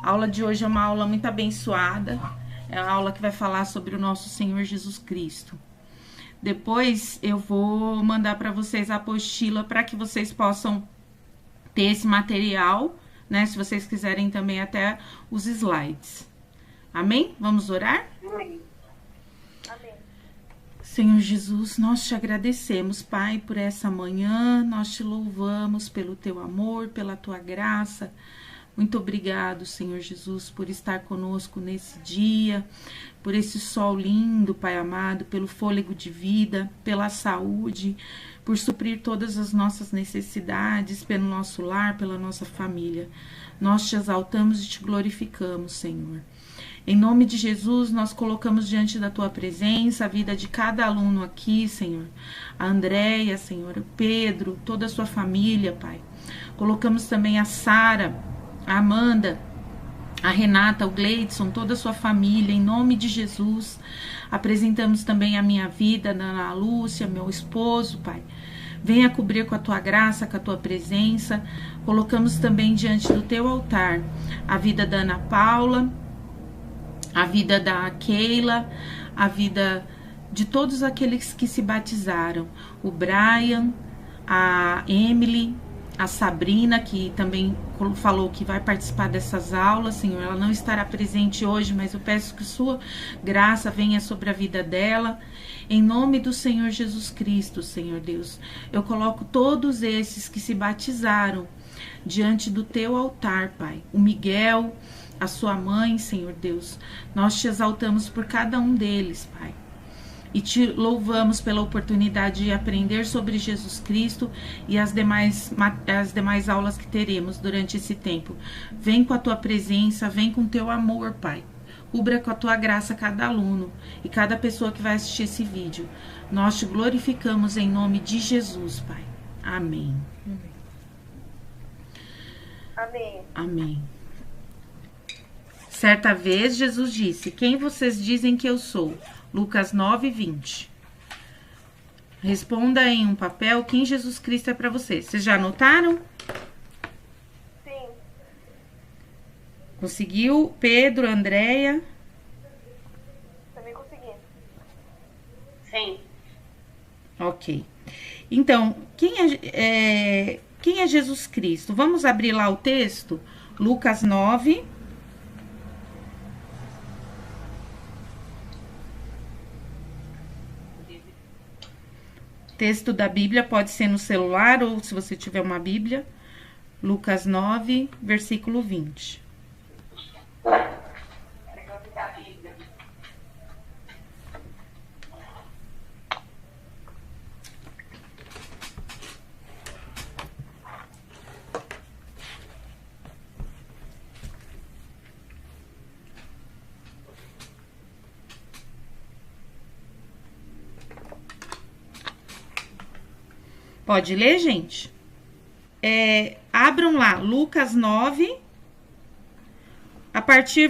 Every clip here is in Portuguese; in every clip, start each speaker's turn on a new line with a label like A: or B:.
A: A aula de hoje é uma aula muito abençoada. É a aula que vai falar sobre o nosso Senhor Jesus Cristo. Depois eu vou mandar para vocês a apostila para que vocês possam ter esse material, né? Se vocês quiserem também até os slides. Amém? Vamos orar?
B: Amém. Amém.
A: Senhor Jesus, nós te agradecemos, Pai, por essa manhã. Nós te louvamos pelo teu amor, pela tua graça. Muito obrigado, Senhor Jesus, por estar conosco nesse dia, por esse sol lindo, Pai amado, pelo fôlego de vida, pela saúde, por suprir todas as nossas necessidades, pelo nosso lar, pela nossa família. Nós te exaltamos e te glorificamos, Senhor. Em nome de Jesus, nós colocamos diante da tua presença a vida de cada aluno aqui, Senhor. A Andréia, Senhor, o Pedro, toda a sua família, Pai. Colocamos também a Sara, a Amanda, a Renata, o Gleidson, toda a sua família, em nome de Jesus. Apresentamos também a minha vida, Ana Lúcia, meu esposo, Pai. Venha cobrir com a tua graça, com a tua presença. Colocamos também diante do teu altar a vida da Ana Paula, a vida da Keila, a vida de todos aqueles que se batizaram. O Brian, a Emily, a Sabrina, que também falou que vai participar dessas aulas, Senhor. Ela não estará presente hoje, mas eu peço que sua graça venha sobre a vida dela. Em nome do Senhor Jesus Cristo, Senhor Deus, eu coloco todos esses que se batizaram diante do teu altar, Pai. O Miguel, a sua mãe, Senhor Deus. Nós te exaltamos por cada um deles, Pai. E te louvamos pela oportunidade de aprender sobre Jesus Cristo e as demais aulas que teremos durante esse tempo. Vem com a tua presença, vem com o teu amor, Pai. Cubra com a tua graça cada aluno e cada pessoa que vai assistir esse vídeo. Nós te glorificamos em nome de Jesus, Pai. Amém.
B: Amém.
A: Amém. Certa vez, Jesus disse: quem vocês dizem que eu sou? Lucas 9, 20. Responda em um papel quem Jesus Cristo é para vocês. Vocês já anotaram?
B: Sim.
A: Conseguiu? Pedro, Andréia?
B: Também consegui.
C: Sim.
A: Ok. Então, quem é Jesus Cristo? Vamos abrir lá o texto? Lucas 9. Texto da Bíblia, pode ser no celular ou se você tiver uma Bíblia. Lucas 9, versículo 20. Pode ler, gente? Abram lá, Lucas 9.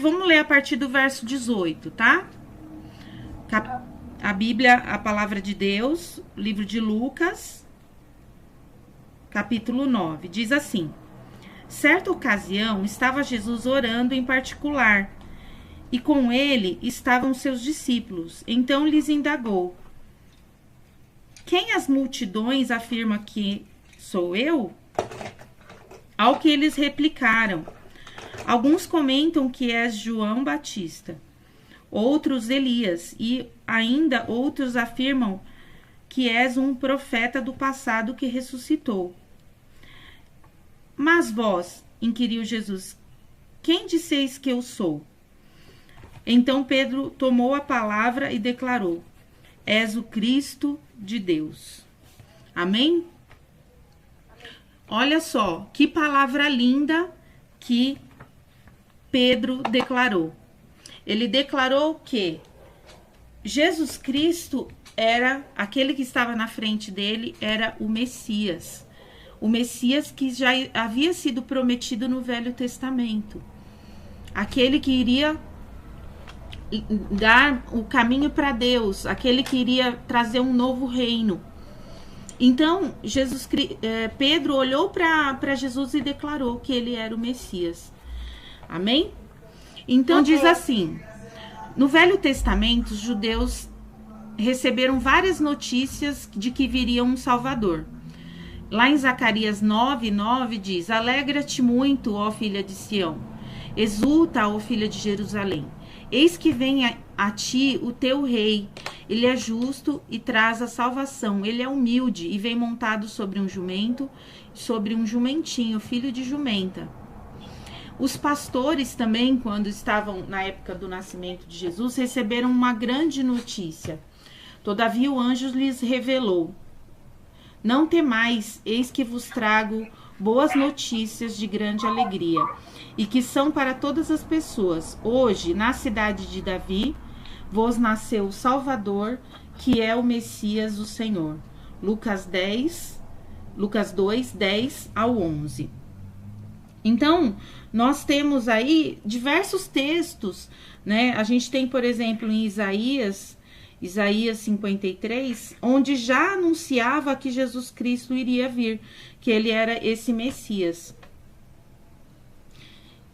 A: Vamos ler a partir do verso 18, tá? A Bíblia, a palavra de Deus, livro de Lucas, capítulo 9, diz assim: certa ocasião estava Jesus orando em particular, e com ele estavam seus discípulos. Então lhes indagou: quem as multidões afirma que sou eu? Ao que eles replicaram: alguns comentam que és João Batista, outros Elias, e ainda outros afirmam que és um profeta do passado que ressuscitou. Mas vós, inquiriu Jesus, quem disseis que eu sou? Então Pedro tomou a palavra e declarou: és o Cristo de Deus. Amém? Olha só, que palavra linda que Pedro declarou. Ele declarou que Jesus Cristo era, aquele que estava na frente dele, era o Messias. O Messias que já havia sido prometido no Velho Testamento. Aquele que iria dar o caminho para Deus, aquele que iria trazer um novo reino. Então, Pedro olhou para Jesus e declarou que ele era o Messias. Amém? Então diz assim: no Velho Testamento, os judeus receberam várias notícias de que viria um Salvador. Lá em Zacarias 9:9 diz: alegra-te muito, ó filha de Sião, exulta, ó filha de Jerusalém. Eis que vem a ti o teu rei, ele é justo e traz a salvação, ele é humilde e vem montado sobre um jumento, sobre um jumentinho, filho de jumenta. Os pastores também, quando estavam na época do nascimento de Jesus, receberam uma grande notícia. Todavia o anjo lhes revelou: não temais, eis que vos trago boas notícias de grande alegria, e que são para todas as pessoas. Hoje, na cidade de Davi, vos nasceu o Salvador, que é o Messias, o Senhor. Lucas 2, 10 ao 11. Então, nós temos aí diversos textos, né? A gente tem, por exemplo, em Isaías 53, onde já anunciava que Jesus Cristo iria vir, que ele era esse Messias.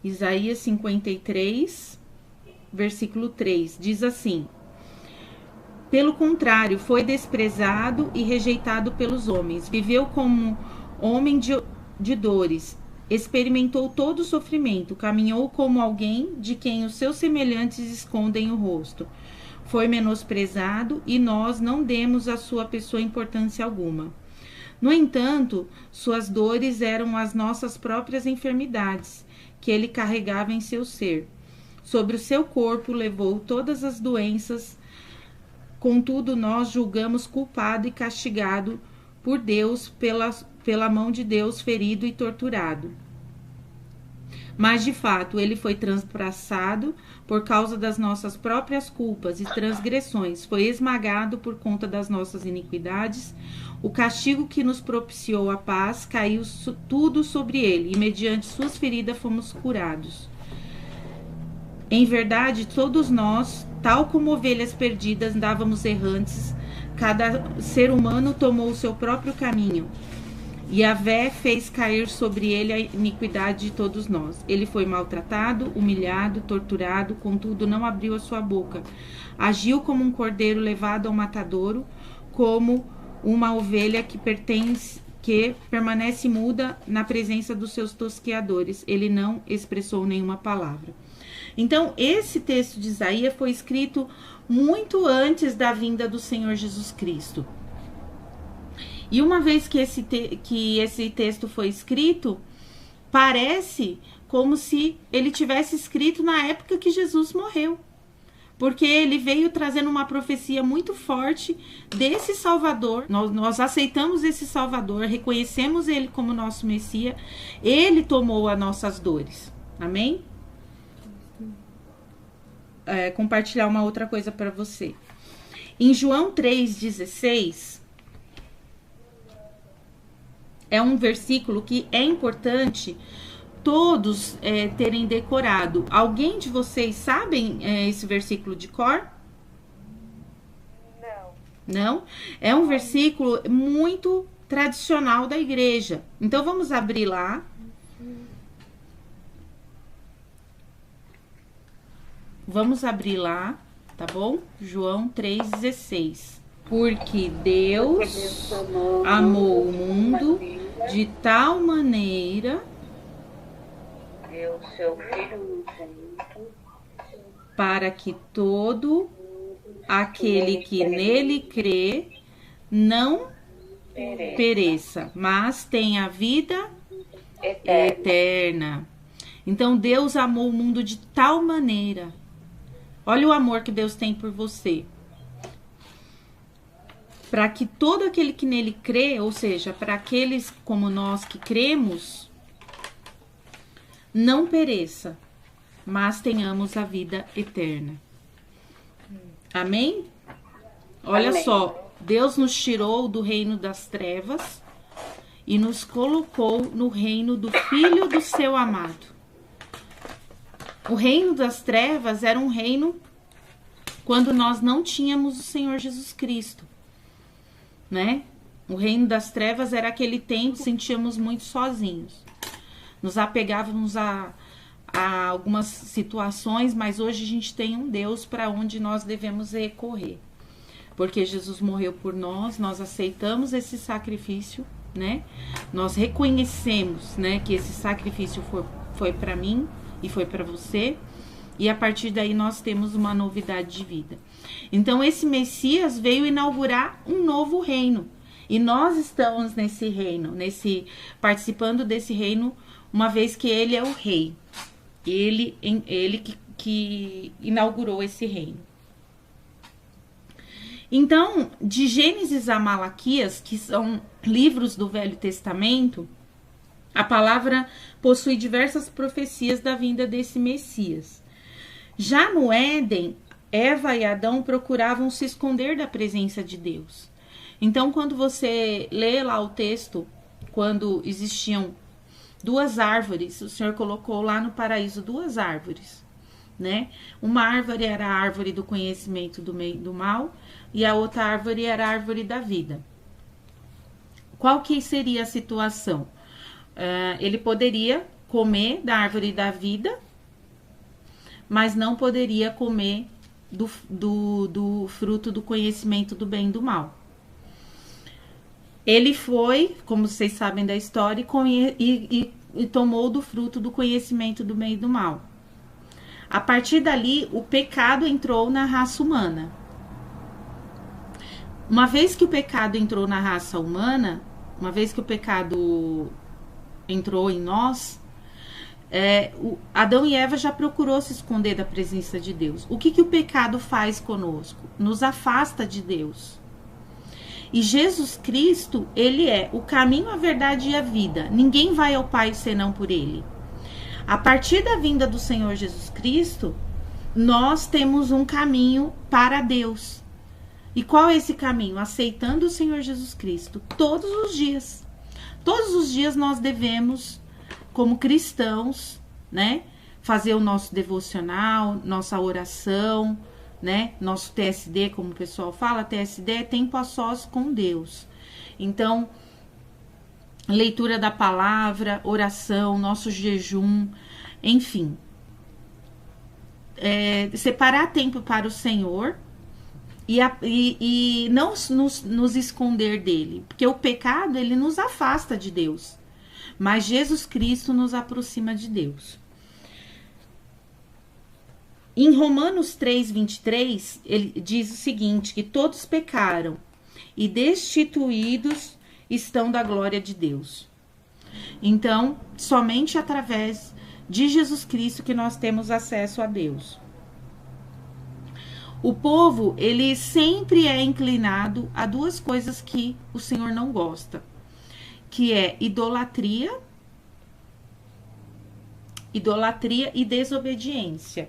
A: Isaías 53, versículo 3, diz assim: pelo contrário, foi desprezado e rejeitado pelos homens, viveu como homem de dores, experimentou todo o sofrimento, caminhou como alguém de quem os seus semelhantes escondem o rosto. Foi menosprezado e nós não demos à sua pessoa importância alguma. No entanto, suas dores eram as nossas próprias enfermidades, que ele carregava em seu ser. Sobre o seu corpo levou todas as doenças. Contudo, nós julgamos culpado e castigado por Deus, pela mão de Deus, ferido e torturado. Mas, de fato, ele foi transpassado por causa das nossas próprias culpas e transgressões, foi esmagado por conta das nossas iniquidades. O castigo que nos propiciou a paz caiu tudo sobre ele, e mediante suas feridas fomos curados. Em verdade, todos nós, tal como ovelhas perdidas, andávamos errantes, cada ser humano tomou o seu próprio caminho. Yahvé fez cair sobre ele a iniquidade de todos nós. Ele foi maltratado, humilhado, torturado, contudo não abriu a sua boca. Agiu como um cordeiro levado ao matadouro, como uma ovelha que permanece muda na presença dos seus tosqueadores. Ele não expressou nenhuma palavra. Então, esse texto de Isaías foi escrito muito antes da vinda do Senhor Jesus Cristo. E uma vez que esse texto foi escrito, parece como se ele tivesse escrito na época que Jesus morreu. Porque ele veio trazendo uma profecia muito forte desse Salvador. Nós aceitamos esse Salvador, reconhecemos ele como nosso Messias. Ele tomou as nossas dores. Amém? Compartilhar uma outra coisa para você. Em João 3,16... é um versículo que é importante todos terem decorado. Alguém de vocês sabem esse versículo de cor?
B: Não.
A: Não? É um versículo muito tradicional da igreja. Então vamos abrir lá. Vamos abrir lá, tá bom? João 3,16. Porque Deus amou o mundo de tal maneira
C: deu seu filho unigênito
A: para que todo aquele que nele crê não pereça, mas tenha vida eterna. Então Deus amou o mundo de tal maneira. Olha o amor que Deus tem por você. Para que todo aquele que nele crê, ou seja, para aqueles como nós que cremos, não pereça, mas tenhamos a vida eterna. Amém? Olha
C: Amém.
A: só, Deus nos tirou do reino das trevas e nos colocou no reino do Filho do seu amado. O reino das trevas era um reino quando nós não tínhamos o Senhor Jesus Cristo, né? O reino das trevas era aquele tempo que sentíamos muito sozinhos. Nos apegávamos a algumas situações, mas hoje a gente tem um Deus para onde nós devemos recorrer. Porque Jesus morreu por nós, nós aceitamos esse sacrifício, né? Nós reconhecemos, né, que esse sacrifício foi para mim e foi para você. E a partir daí nós temos uma novidade de vida. Então esse Messias veio inaugurar um novo reino. E nós estamos nesse reino, participando desse reino, uma vez que ele é o rei. Ele que inaugurou esse reino. Então, de Gênesis a Malaquias, que são livros do Velho Testamento, a palavra possui diversas profecias da vinda desse Messias. Já no Éden, Eva e Adão procuravam se esconder da presença de Deus. Então, quando você lê lá o texto, quando existiam duas árvores, o Senhor colocou lá no paraíso duas árvores, né? Uma árvore era a árvore do conhecimento do bem e do mal, e a outra árvore era a árvore da vida. Qual que seria a situação? Ele poderia comer da árvore da vida, mas não poderia comer do fruto do conhecimento do bem e do mal. Ele foi, como vocês sabem da história, e tomou do fruto do conhecimento do bem e do mal. A partir dali, o pecado entrou na raça humana. Uma vez que o pecado entrou na raça humana, uma vez que o pecado entrou em nós, Adão e Eva já procurou se esconder da presença de Deus. O que o pecado faz conosco? Nos afasta de Deus. E Jesus Cristo, ele é o caminho, a verdade e a vida. Ninguém vai ao Pai senão por ele. A partir da vinda do Senhor Jesus Cristo, nós temos um caminho para Deus. E qual é esse caminho? Aceitando o Senhor Jesus Cristo todos os dias. Todos os dias nós devemos, como cristãos, né, fazer o nosso devocional, nossa oração, né, nosso TSD, como o pessoal fala, TSD é tempo a sós com Deus. Então, leitura da palavra, oração, nosso jejum, enfim. Separar tempo para o Senhor e não nos esconder dele. Porque o pecado, ele nos afasta de Deus. Mas Jesus Cristo nos aproxima de Deus. Em Romanos 3:23, ele diz o seguinte, que todos pecaram e destituídos estão da glória de Deus. Então, somente através de Jesus Cristo que nós temos acesso a Deus. O povo, ele sempre é inclinado a duas coisas que o Senhor não gosta, que é idolatria e desobediência.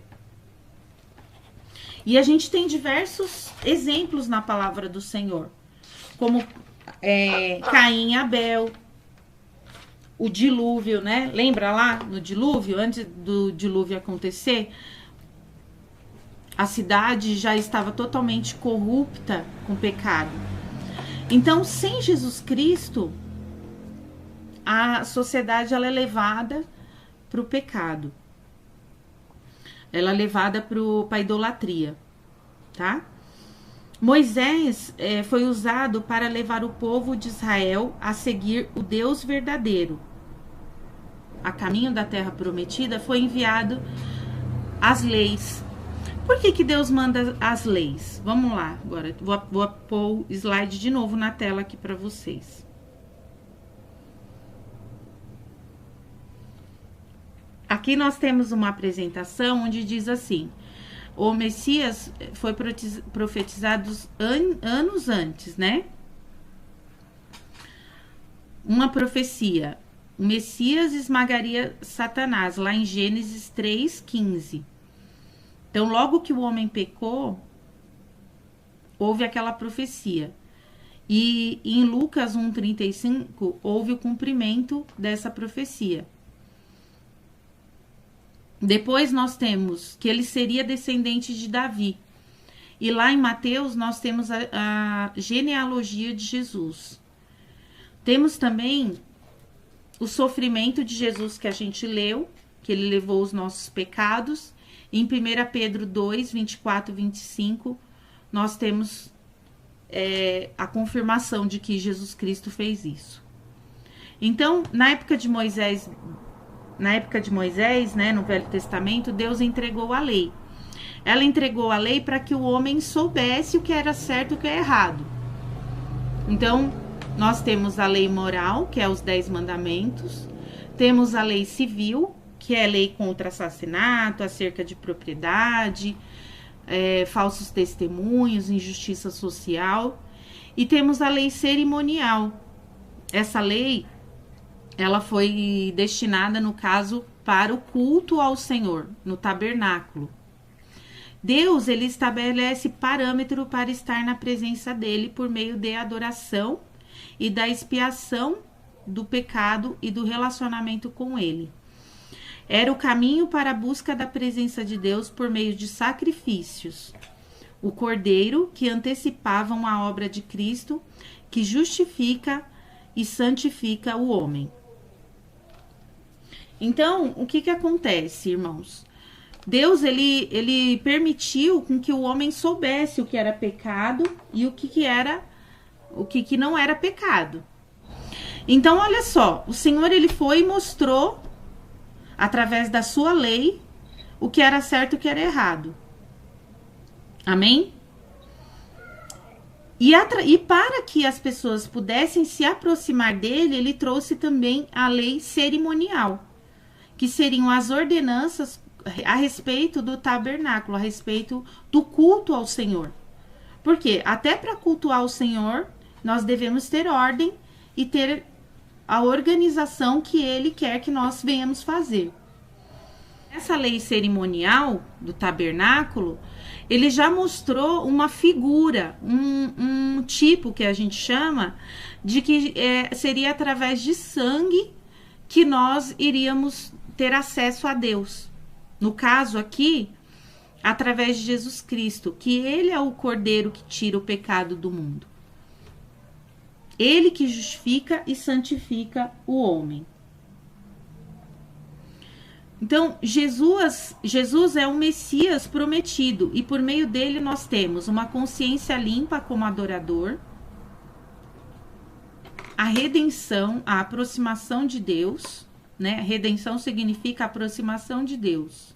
A: E a gente tem diversos exemplos na palavra do Senhor, como Caim e Abel, o dilúvio, né? Lembra lá no dilúvio, antes do dilúvio acontecer, a cidade já estava totalmente corrupta com pecado. Então, sem Jesus Cristo, a sociedade ela é levada para o pecado. Ela é levada para a idolatria, tá? Moisés foi usado para levar o povo de Israel a seguir o Deus verdadeiro. A caminho da terra prometida foi enviado as leis. Por que Deus manda as leis? Vamos lá, agora vou pôr o slide de novo na tela aqui para vocês. Aqui nós temos uma apresentação onde diz assim: o Messias foi profetizado anos antes, né? Uma profecia. O Messias esmagaria Satanás, lá em Gênesis 3:15. Então, logo que o homem pecou, houve aquela profecia. E em Lucas 1:35, houve o cumprimento dessa profecia. Depois nós temos que ele seria descendente de Davi. E lá em Mateus nós temos a genealogia de Jesus. Temos também o sofrimento de Jesus que a gente leu, que ele levou os nossos pecados. Em 1 Pedro 2, 24 e 25, nós temos a confirmação de que Jesus Cristo fez isso. Então, na época de Moisés, né, no Velho Testamento, Deus entregou a lei. Ela entregou a lei para que o homem soubesse o que era certo e o que é errado. Então, nós temos a lei moral, que é os 10 mandamentos. Temos a lei civil, que é lei contra assassinato, acerca de propriedade, falsos testemunhos, injustiça social. E temos a lei cerimonial. Essa lei, ela foi destinada, no caso, para o culto ao Senhor, no tabernáculo. Deus, ele estabelece parâmetro para estar na presença dele por meio de adoração e da expiação do pecado e do relacionamento com ele. Era o caminho para a busca da presença de Deus por meio de sacrifícios. O cordeiro que antecipavam a obra de Cristo, que justifica e santifica o homem. Então, o que acontece, irmãos? Deus, ele permitiu com que o homem soubesse o que era pecado e o que não era pecado. Então, olha só, o Senhor, ele foi e mostrou, através da sua lei, o que era certo e o que era errado. Amém? E para que as pessoas pudessem se aproximar dele, ele trouxe também a lei cerimonial, que seriam as ordenanças a respeito do tabernáculo, a respeito do culto ao Senhor. Porque até para cultuar o Senhor, nós devemos ter ordem e ter a organização que ele quer que nós venhamos fazer. Essa lei cerimonial do tabernáculo, ele já mostrou uma figura, um tipo que a gente chama de que seria através de sangue que nós iríamos ter acesso a Deus. No caso aqui, através de Jesus Cristo, que ele é o cordeiro que tira o pecado do mundo. Ele que justifica e santifica o homem. Então, Jesus é o Messias prometido e por meio dele nós temos uma consciência limpa como adorador, a redenção, a aproximação de Deus, né? Redenção significa aproximação de Deus.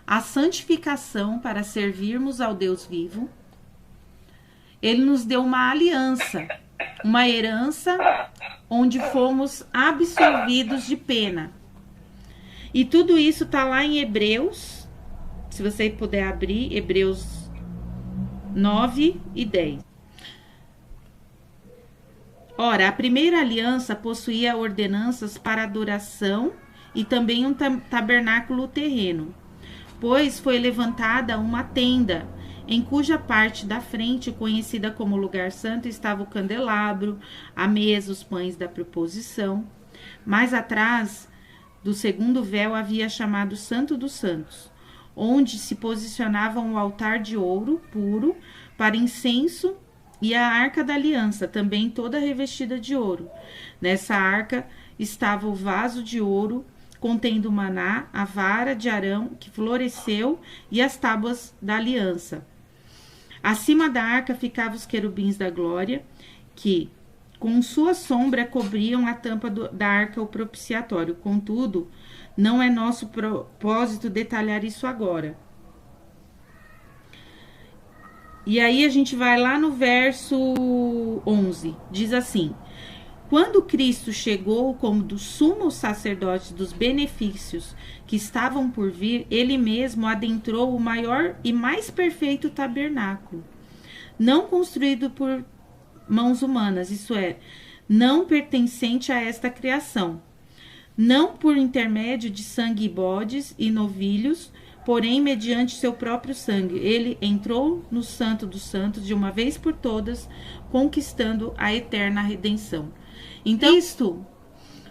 A: A santificação para servirmos ao Deus vivo. Ele nos deu uma aliança, uma herança onde fomos absolvidos de pena. E tudo isso está lá em Hebreus, se você puder abrir, Hebreus 9 e 10. Ora, a primeira aliança possuía ordenanças para adoração e também um tabernáculo terreno, pois foi levantada uma tenda, em cuja parte da frente, conhecida como lugar santo, estava o candelabro, a mesa, os pães da proposição. Mais atrás do segundo véu havia chamado Santo dos Santos, onde se posicionava um altar de ouro puro para incenso e a arca da aliança, também toda revestida de ouro. Nessa arca estava o vaso de ouro contendo o maná, a vara de Arão que floresceu e as tábuas da aliança. Acima da arca ficavam os querubins da glória, que com sua sombra cobriam a tampa da arca o propiciatório. Contudo, não é nosso propósito detalhar isso agora. E aí a gente vai lá no verso 11, diz assim: quando Cristo chegou como do sumo sacerdote dos benefícios que estavam por vir, ele mesmo adentrou o maior e mais perfeito tabernáculo, não construído por mãos humanas, isso é, não pertencente a esta criação, não por intermédio de sangue e bodes e novilhos, porém mediante seu próprio sangue. Ele entrou no Santo dos Santos de uma vez por todas, conquistando a eterna redenção. Então, isto,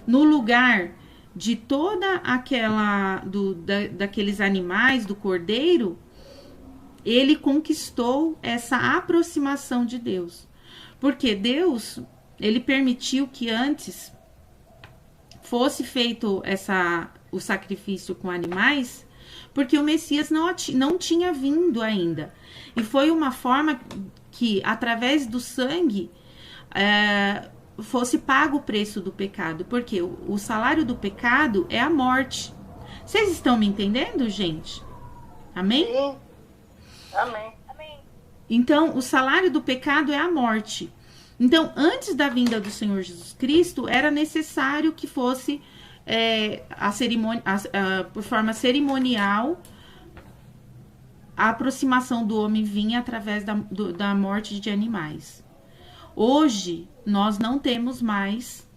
A: no lugar de toda aquela, daqueles animais, do cordeiro, ele conquistou essa aproximação de Deus. Porque Deus, ele permitiu que antes fosse feito o sacrifício com animais, porque o Messias não tinha vindo ainda. E foi uma forma que, através do sangue, fosse pago o preço do pecado. Porque o salário do pecado é a morte. Vocês estão me entendendo, gente? Amém?
B: Sim. Amém. Amém.
A: Então, o salário do pecado é a morte. Então, antes da vinda do Senhor Jesus Cristo, era necessário que fosse por forma cerimonial, a aproximação do homem vinha através da morte de animais. Hoje, nós não temos mais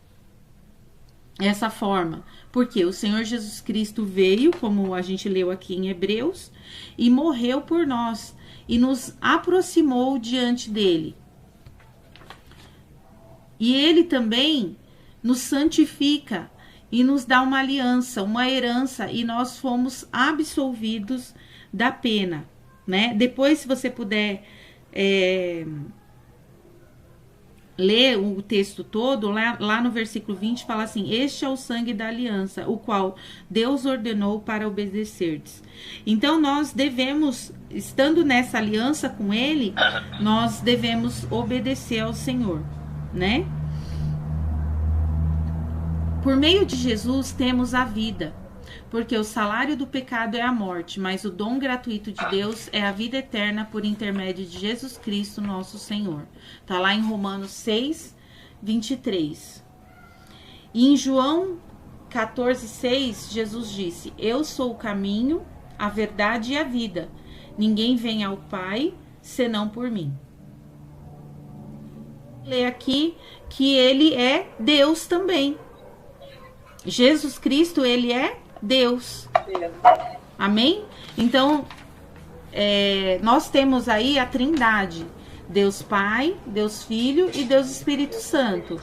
A: essa forma, porque o Senhor Jesus Cristo veio, como a gente leu aqui em Hebreus, e morreu por nós, e nos aproximou diante dele. E ele também nos santifica e nos dá uma aliança, uma herança, e nós fomos absolvidos da pena, né? Depois, se você puder ler o texto todo, lá no versículo 20, fala assim: este é o sangue da aliança, o qual Deus ordenou para obedecerdes. Então, nós devemos, estando nessa aliança com ele, nós devemos obedecer ao Senhor, né? Por meio de Jesus temos a vida, porque o salário do pecado é a morte, mas o dom gratuito de Deus é a vida eterna por intermédio de Jesus Cristo, nosso Senhor. Está lá em Romanos 6, 23. E em João 14, 6, Jesus disse: eu sou o caminho, a verdade e a vida. Ninguém vem ao Pai senão por mim. Lê aqui que ele é Deus também. Jesus Cristo, ele é Deus. Amém? Então, nós temos aí a Trindade: Deus Pai, Deus Filho e Deus Espírito Santo.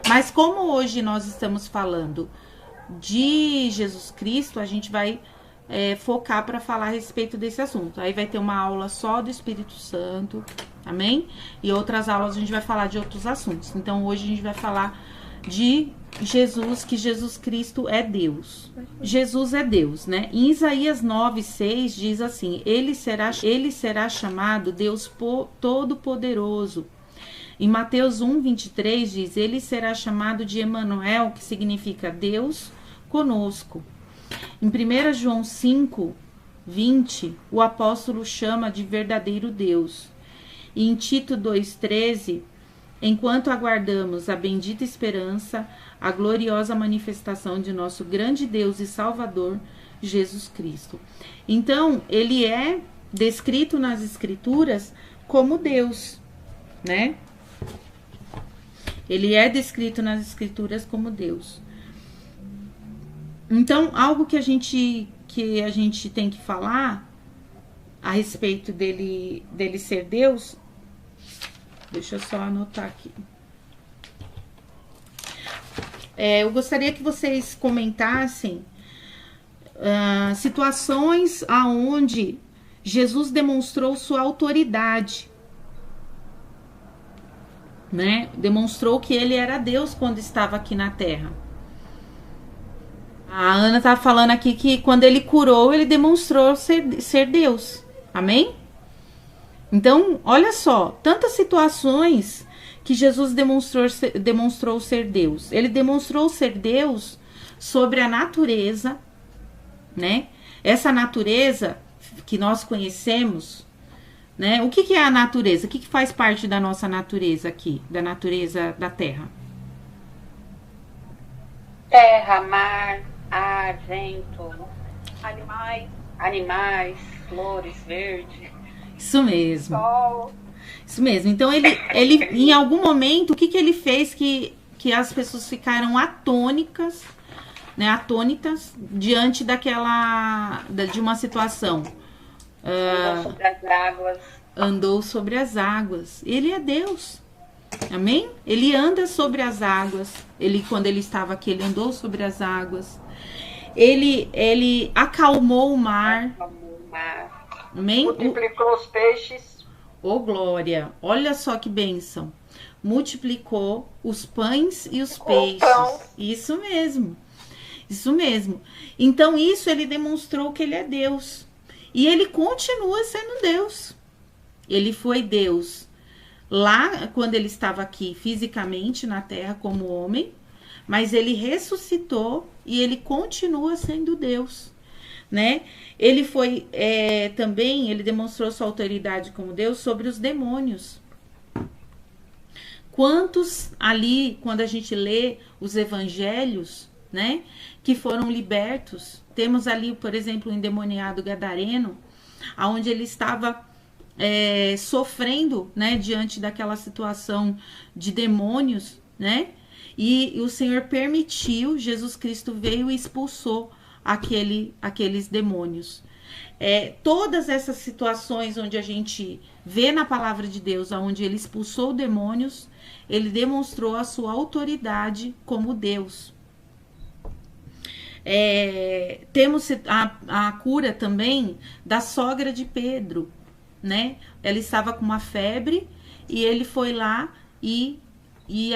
A: Mas como hoje nós estamos falando de Jesus Cristo, a gente vai focar para falar a respeito desse assunto. Aí vai ter uma aula só do Espírito Santo, amém? E outras aulas a gente vai falar de outros assuntos. Então hoje a gente vai falar de Jesus, que Jesus Cristo é Deus. Jesus é Deus, né? Em Isaías 9:6 diz assim: ele será chamado Deus Todo-Poderoso. Em Mateus 1:23 diz: ele será chamado de Emanuel, que significa Deus conosco. Em 1 João 5:20, o apóstolo chama de verdadeiro Deus. E em Tito 2:13, enquanto aguardamos a bendita esperança, a gloriosa manifestação de nosso grande Deus e Salvador, Jesus Cristo. Então, ele é descrito nas Escrituras como Deus, né? Ele é descrito nas Escrituras como Deus. Então, algo que a gente tem que falar a respeito dele ser Deus, deixa eu só anotar aqui. Eu gostaria que vocês comentassem situações aonde Jesus demonstrou sua autoridade, né? Demonstrou que ele era Deus quando estava aqui na Terra. A Ana estava falando aqui que quando ele curou, ele demonstrou ser Deus. Amém? Então, olha só, tantas situações que Jesus demonstrou ser Deus. Ele demonstrou ser Deus sobre a natureza, né? Essa natureza que nós conhecemos, né? O que é a natureza? O que faz parte da nossa natureza aqui, da natureza da Terra?
C: Terra, mar, ar, vento,
B: Animais,
C: flores, verde.
A: Isso mesmo.
B: sol.
A: Isso mesmo. Então, ele em algum momento, o que ele fez que as pessoas ficaram atônitas, né? Atônitas diante de uma situação.
C: Andou sobre as águas.
A: Andou sobre as águas. Ele é Deus. Amém? Ele anda sobre as águas. Quando ele estava aqui, ele andou sobre as águas. Ele acalmou o mar. Amém?
B: Multiplicou os peixes.
A: Ô, glória! Olha só que bênção. Multiplicou os pães e os peixes.
B: Pão.
A: Isso mesmo. Isso mesmo. Então, isso ele demonstrou que ele é Deus. E ele continua sendo Deus. Ele foi Deus lá quando ele estava aqui fisicamente na terra como homem, mas ele ressuscitou e ele continua sendo Deus, né? Ele foi também, ele demonstrou sua autoridade como Deus sobre os demônios. Quantos ali, quando a gente lê os evangelhos, né, que foram libertos? Temos ali, por exemplo, o endemoniado gadareno, onde ele estava sofrendo, né, diante daquela situação de demônios, né? E o Senhor permitiu, Jesus Cristo veio e expulsou aqueles demônios. Todas essas situações onde a gente vê na palavra de Deus, onde ele expulsou demônios, ele demonstrou a sua autoridade como Deus. Temos a cura também da sogra de Pedro, né? Ela estava com uma febre e ele foi lá e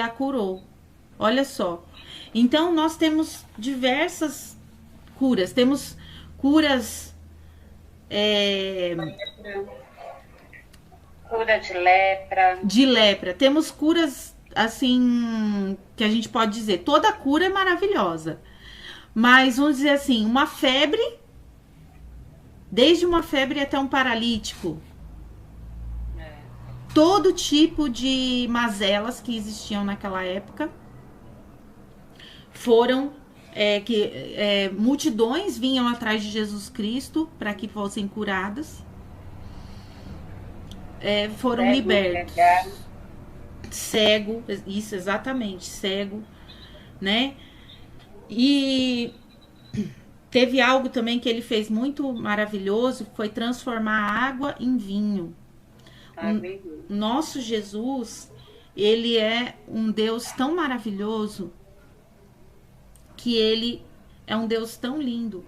A: a curou. Olha só. Então, nós temos diversas curas. Temos curas...
C: Cura de lepra.
A: De lepra. Temos curas, assim, que a gente pode dizer, toda cura é maravilhosa. Mas, vamos dizer assim, uma febre, desde uma febre até um paralítico. Todo tipo de mazelas que existiam naquela época foram... multidões vinham atrás de Jesus Cristo para que fossem curadas. Foram libertos. Cego, isso, exatamente, cego, né? E teve algo também que ele fez muito maravilhoso, foi transformar a água em vinho. Nosso Jesus, ele é um Deus tão maravilhoso, que ele é um Deus tão lindo,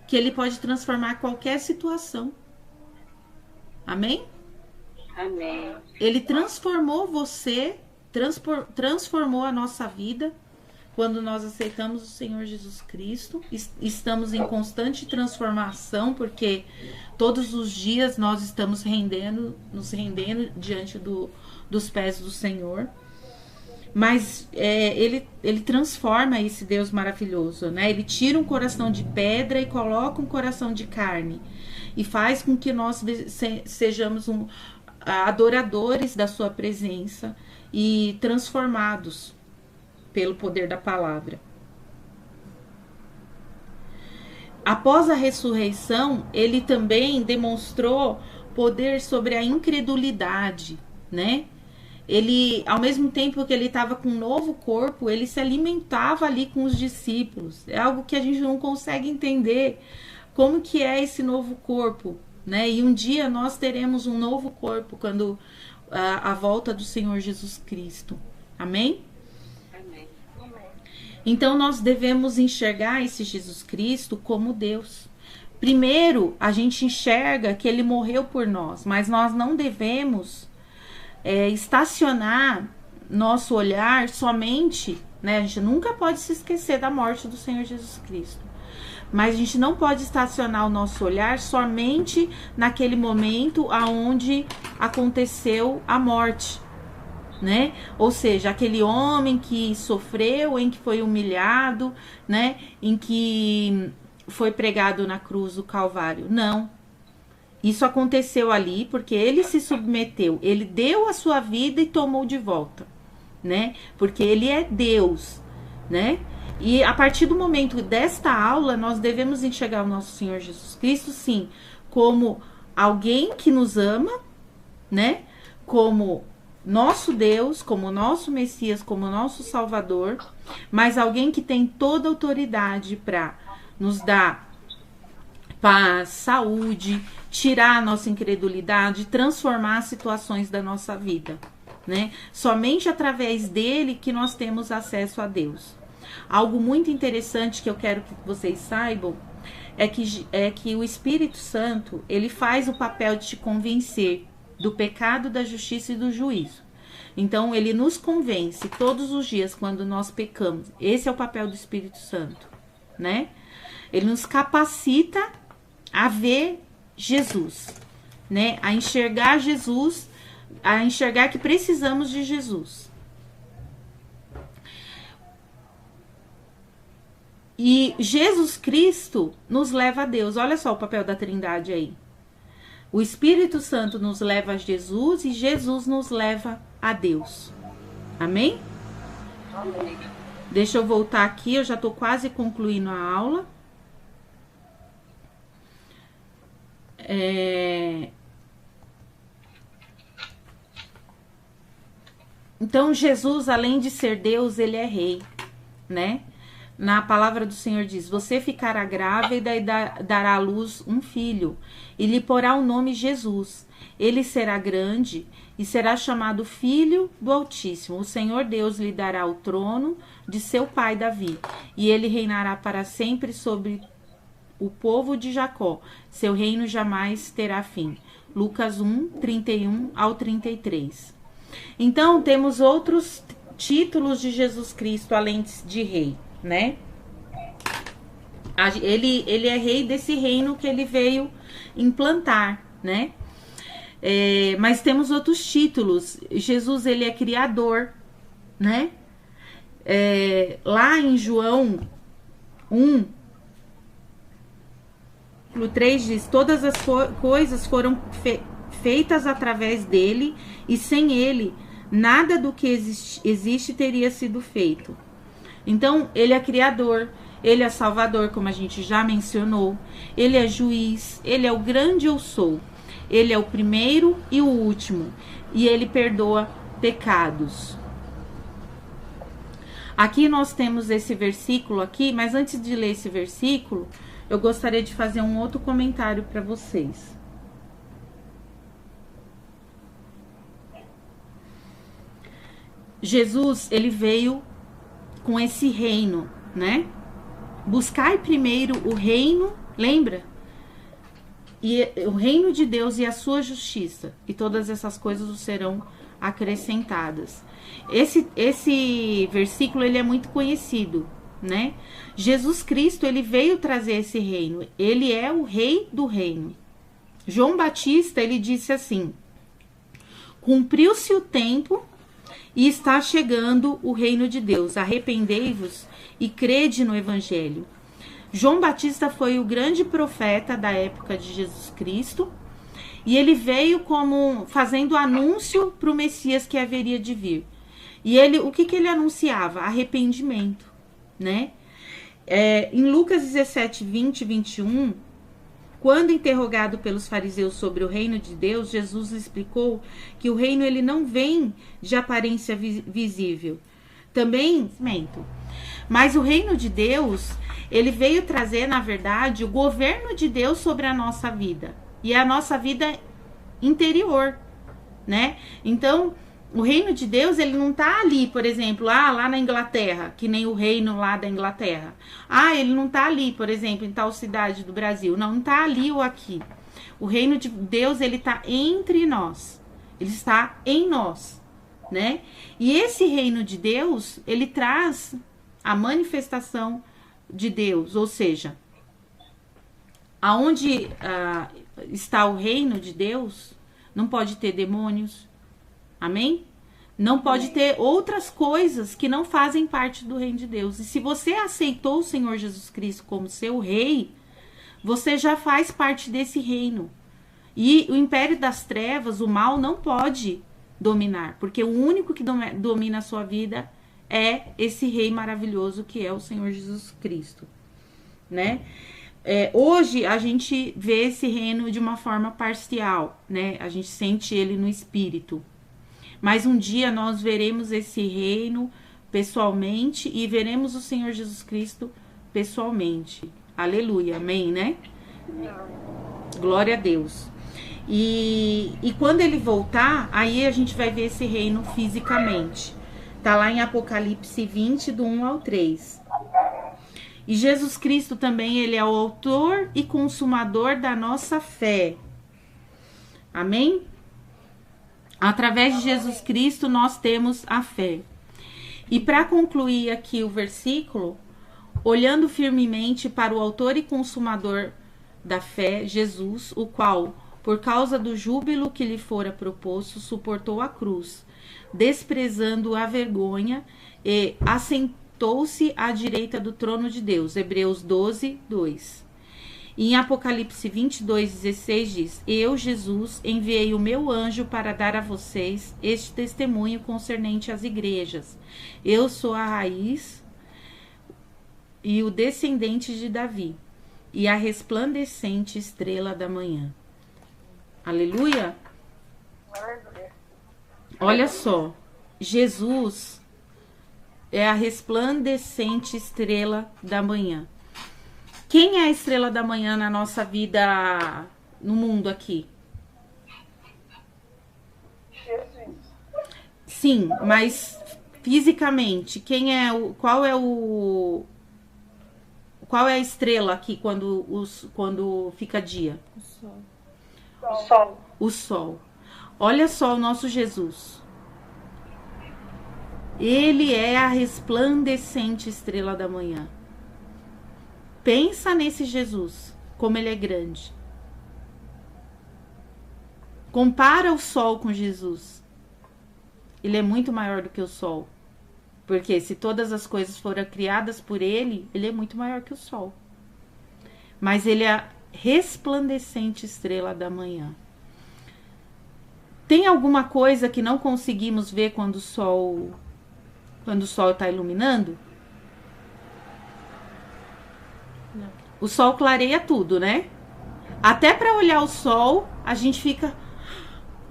A: que ele pode transformar qualquer situação. Amém?
C: Amém.
A: Ele transformou você, transformou a nossa vida, quando nós aceitamos o Senhor Jesus Cristo. Estamos em constante transformação, porque todos os dias nós estamos nos rendendo diante dos pés do Senhor. Mas ele transforma esse Deus maravilhoso, né? Ele tira um coração de pedra e coloca um coração de carne. E faz com que nós sejamos adoradores da sua presença e transformados pelo poder da palavra. Após a ressurreição, ele também demonstrou poder sobre a incredulidade, né? Ele, ao mesmo tempo que ele estava com um novo corpo, ele se alimentava ali com os discípulos. É algo que a gente não consegue entender como que é esse novo corpo, né? E um dia nós teremos um novo corpo quando a volta do Senhor Jesus Cristo. Amém?
C: Amém.
A: Então nós devemos enxergar esse Jesus Cristo como Deus. Primeiro, a gente enxerga que ele morreu por nós, mas nós não devemos estacionar nosso olhar somente, né? A gente nunca pode se esquecer da morte do Senhor Jesus Cristo, mas a gente não pode estacionar o nosso olhar somente naquele momento aonde aconteceu a morte, né? Ou seja, aquele homem que sofreu, em que foi humilhado, né? Em que foi pregado na cruz do Calvário. Não. Isso aconteceu ali porque ele se submeteu, ele deu a sua vida e tomou de volta, né? Porque ele é Deus, né? E a partir do momento desta aula, nós devemos enxergar o nosso Senhor Jesus Cristo, sim, como alguém que nos ama, né? Como nosso Deus, como nosso Messias, como nosso Salvador, mas alguém que tem toda a autoridade para nos dar paz, saúde, tirar a nossa incredulidade, transformar as situações da nossa vida, né? Somente através dele que nós temos acesso a Deus. Algo muito interessante que eu quero que vocês saibam é que o Espírito Santo, ele faz o papel de te convencer do pecado, da justiça e do juízo. Então, ele nos convence todos os dias quando nós pecamos. Esse é o papel do Espírito Santo, né? Ele nos capacita a ver Jesus, né? A enxergar Jesus, a enxergar que precisamos de Jesus. E Jesus Cristo nos leva a Deus. Olha só o papel da Trindade aí. O Espírito Santo nos leva a Jesus e Jesus nos leva a Deus. Amém?
C: Amém.
A: Deixa eu voltar aqui, eu já estou quase concluindo a aula. Então, Jesus, além de ser Deus, ele é rei, né? Na palavra do Senhor diz: você ficará grávida e dará à luz um filho, e lhe porá o nome Jesus. Ele será grande e será chamado Filho do Altíssimo. O Senhor Deus lhe dará o trono de seu pai Davi, e ele reinará para sempre sobre o povo de Jacó. Seu reino jamais terá fim. Lucas 1, 31 ao 33. Então, temos outros títulos de Jesus Cristo, além de rei, né? Ele é rei desse reino que ele veio implantar, né? Mas temos outros títulos. Jesus, ele é criador, né? Lá em João 1, no 3 diz: todas as coisas foram feitas através dele, e sem ele nada do que existe teria sido feito. Então, ele é criador, ele é salvador, como a gente já mencionou, ele é juiz, ele é o grande eu sou, ele é o primeiro e o último, e ele perdoa pecados. Aqui nós temos esse versículo aqui, mas antes de ler esse versículo, eu gostaria de fazer um outro comentário para vocês. Jesus, ele veio com esse reino, né? Buscai primeiro o reino, lembra? E o reino de Deus e a sua justiça, e todas essas coisas os serão acrescentadas. Esse versículo, ele é muito conhecido, né? Jesus Cristo, ele veio trazer esse reino. Ele é o rei do reino. João Batista, ele disse assim: cumpriu-se o tempo e está chegando o reino de Deus. Arrependei-vos e crede no evangelho. João Batista foi o grande profeta da época de Jesus Cristo, e ele veio como fazendo anúncio para o Messias que haveria de vir. E ele, o que ele anunciava? Arrependimento, né? Em Lucas 17, 20 e 21, quando interrogado pelos fariseus sobre o reino de Deus, Jesus explicou que o reino, ele não vem de aparência visível, também, mas o reino de Deus, ele veio trazer, na verdade, o governo de Deus sobre a nossa vida, e a nossa vida interior, né? Então, o reino de Deus, ele não tá ali, por exemplo, lá na Inglaterra, que nem o reino lá da Inglaterra. Ele não tá ali, por exemplo, em tal cidade do Brasil. Não tá ali ou aqui. O reino de Deus, ele tá entre nós. Ele está em nós, né? E esse reino de Deus, ele traz a manifestação de Deus, ou seja, aonde está o reino de Deus, não pode ter demônios. Amém? Não pode ter outras coisas que não fazem parte do reino de Deus. E se você aceitou o Senhor Jesus Cristo como seu rei, você já faz parte desse reino. E o império das trevas, o mal, não pode dominar, porque o único que domina a sua vida é esse rei maravilhoso que é o Senhor Jesus Cristo, né? Hoje a gente vê esse reino de uma forma parcial, né? A gente sente ele no espírito. Mas um dia nós veremos esse reino pessoalmente e veremos o Senhor Jesus Cristo pessoalmente. Aleluia, amém, né? Glória a Deus. E quando ele voltar, aí a gente vai ver esse reino fisicamente. Tá lá em Apocalipse 20, do 1 ao 3. E Jesus Cristo também, ele é o autor e consumador da nossa fé. Amém? Através de Jesus Cristo, nós temos a fé. E para concluir aqui o versículo, olhando firmemente para o autor e consumador da fé, Jesus, o qual, por causa do júbilo que lhe fora proposto, suportou a cruz, desprezando a vergonha, e assentou-se à direita do trono de Deus. Hebreus 12, 2. Em Apocalipse 22, 16 diz: Eu, Jesus, enviei o meu anjo para dar a vocês este testemunho concernente às igrejas. Eu sou a raiz e o descendente de Davi, e a resplandecente estrela da manhã. Aleluia!
B: Aleluia.
A: Olha só, Jesus é a resplandecente estrela da manhã. Quem é a estrela da manhã na nossa vida, no mundo aqui?
B: Jesus.
A: Sim, mas fisicamente, qual é a estrela aqui quando fica dia?
B: O sol.
A: O sol. Olha só o nosso Jesus. Ele é a resplandecente estrela da manhã. Pensa nesse Jesus, como ele é grande. Compara o sol com Jesus. Ele é muito maior do que o sol. Porque se todas as coisas foram criadas por ele, ele é muito maior que o sol. Mas ele é a resplandecente estrela da manhã. Tem alguma coisa que não conseguimos ver quando o sol está iluminando? Não. O sol clareia tudo, né? Até para olhar o sol, a gente fica,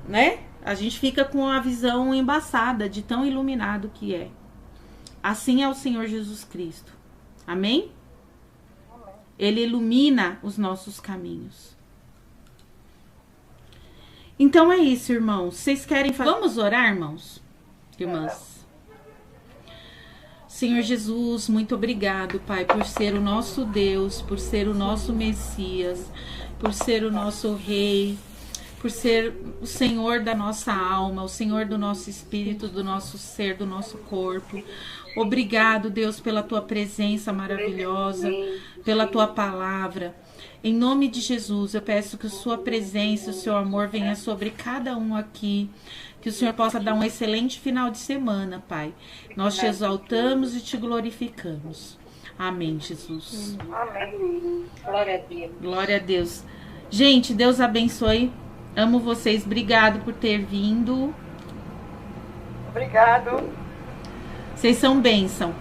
A: né? A gente fica com a visão embaçada de tão iluminado que é. Assim é o Senhor Jesus Cristo. Amém?
B: Amém.
A: Ele ilumina os nossos caminhos. Então é isso, irmãos. Vocês querem fazer? Vamos orar, irmãos? Irmãs. Senhor Jesus, muito obrigado, Pai, por ser o nosso Deus, por ser o nosso Messias, por ser o nosso Rei, por ser o Senhor da nossa alma, o Senhor do nosso espírito, do nosso ser, do nosso corpo. Obrigado, Deus, pela tua presença maravilhosa, pela tua palavra. Em nome de Jesus, eu peço que a sua presença, o seu amor venha sobre cada um aqui. Que o Senhor possa dar um excelente final de semana, Pai. Nós te exaltamos e te glorificamos. Amém, Jesus.
B: Amém.
C: Glória a Deus.
A: Glória a Deus. Gente, Deus abençoe. Amo vocês. Obrigado por ter vindo.
B: Obrigado.
A: Vocês são bênção.